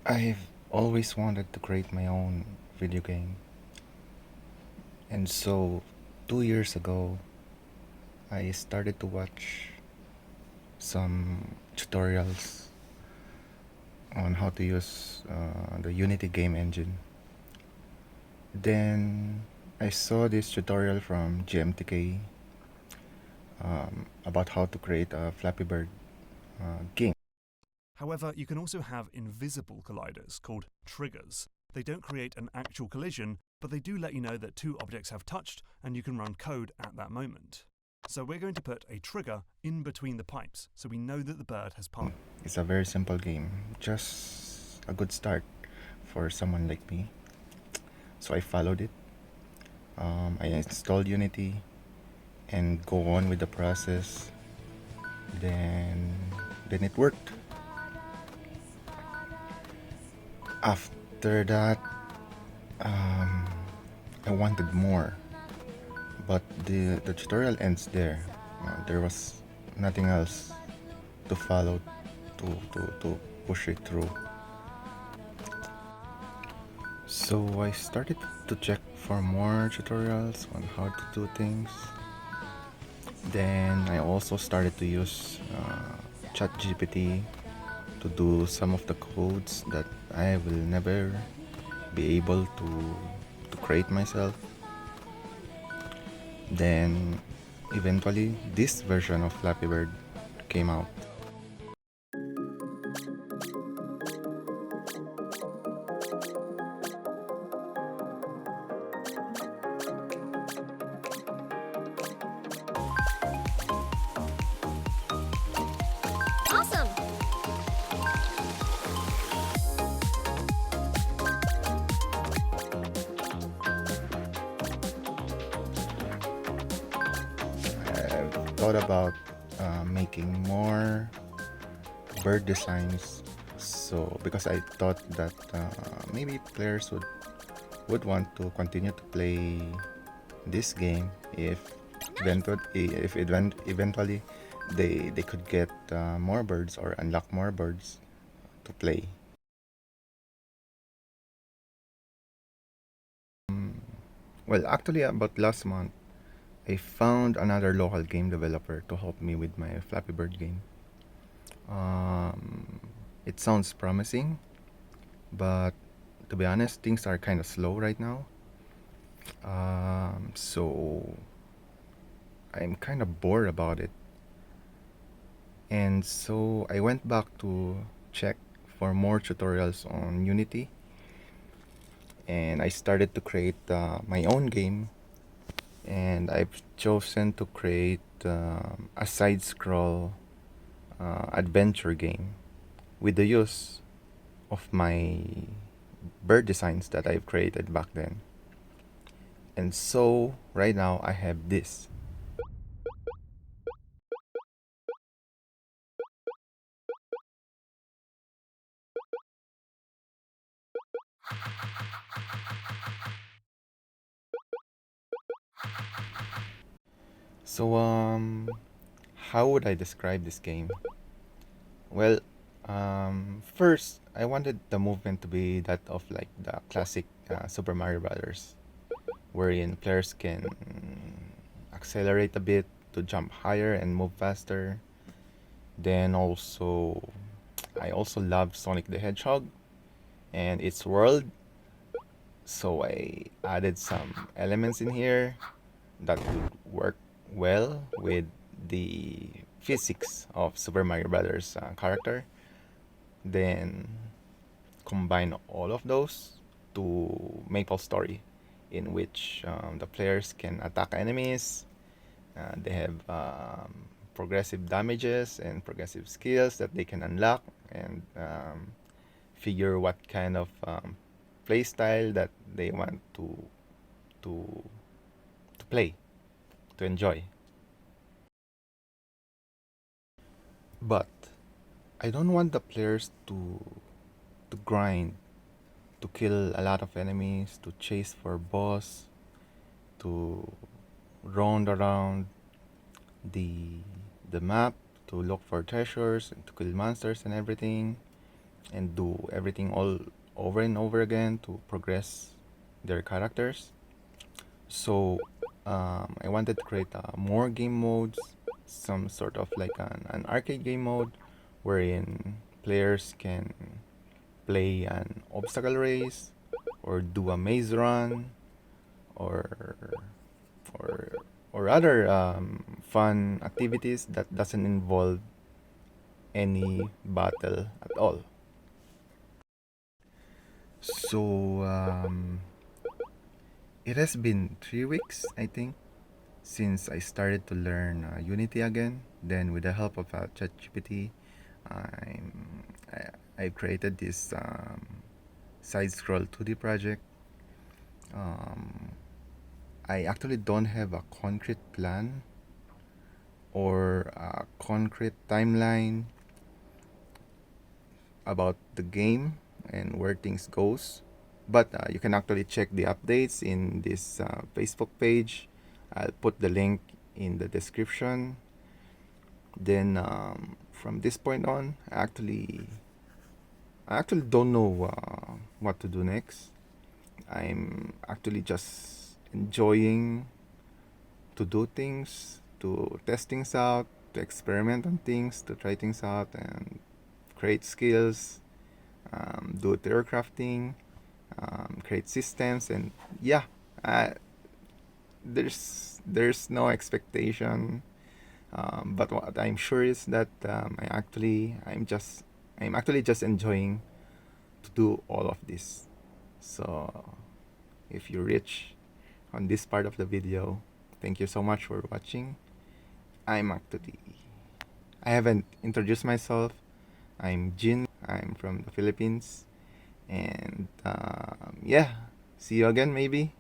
I've always wanted to create my own video game, and so 2 years ago, I started to watch some tutorials on how to use the Unity game engine. Then I saw this tutorial from GMTK about how to create a Flappy Bird game. However, you can also have invisible colliders called triggers. They don't create an actual collision, but they do let you know that two objects have touched and you can run code at that moment. So we're going to put a trigger in between the pipes so we know that the bird has passed. It's a very simple game, just a good start for someone like me. So I followed it. I installed Unity and go on with the process. Then, then it worked. After that, um, I wanted more, but the tutorial ends there. There was nothing else to follow to push it through. So I started to check for more tutorials on how to do things. Then I also started to use ChatGPT to do some of the codes that I will never be able to create myself. Then eventually this version of Flappy Bird came out. Awesome! I've thought about making more bird designs. So because I thought that maybe players would want to continue to play this game if eventually they could get more birds or unlock more birds to play. Well, actually, about last month, I found another local game developer to help me with my Flappy Bird game. Um, it sounds promising, but to be honest, things are kind of slow right now. So I'm kind of bored about it. And so I went back to check for more tutorials on Unity, and I started to create my own game. And I've chosen to create a side scroll adventure game with the use of my bird designs that I've created back then. And so right now I have this. So how would I describe this game? Well, first I wanted the movement to be that of like the classic Super Mario Brothers, wherein players can accelerate a bit to jump higher and move faster. Then also, I also love Sonic the Hedgehog and its world, so I added some elements in here that would work well with the physics of Super Mario Brothers character. Then combine all of those to Maple Story, in which the players can attack enemies. They have progressive damages and progressive skills that they can unlock and figure what kind of play style that they want to to play, to enjoy. But I don't want the players to grind, to kill a lot of enemies, to chase for boss, to round around the the map to look for treasures and to kill monsters and everything. and do everything all over and over again to progress their characters. So I wanted to create more game modes, some sort of like an arcade game mode wherein players can play an obstacle race or do a maze run or or or other fun activities that doesn't involve any battle at all. So it has been 3 weeks, I think, since I started to learn Unity again. Then, with the help of ChatGPT, I created this side-scroll 2D project. Um, I actually don't have a concrete plan or a concrete timeline about the game and where things goes. But you can actually check the updates in this Facebook page. I'll put the link in the description. Then from this point on, I actually don't know what to do next. I'm actually just enjoying to do things, to test things out, to experiment on things, to try things out and create skills, do theory crafting, create systems, and yeah, uh, there's no expectation. But what I'm sure is that I'm actually just enjoying to do all of this. So if you reach on this part of the video, thank you so much for watching. I'm actually I haven't introduced myself. I'm Jin. I'm from the Philippines, and yeah, see you again maybe.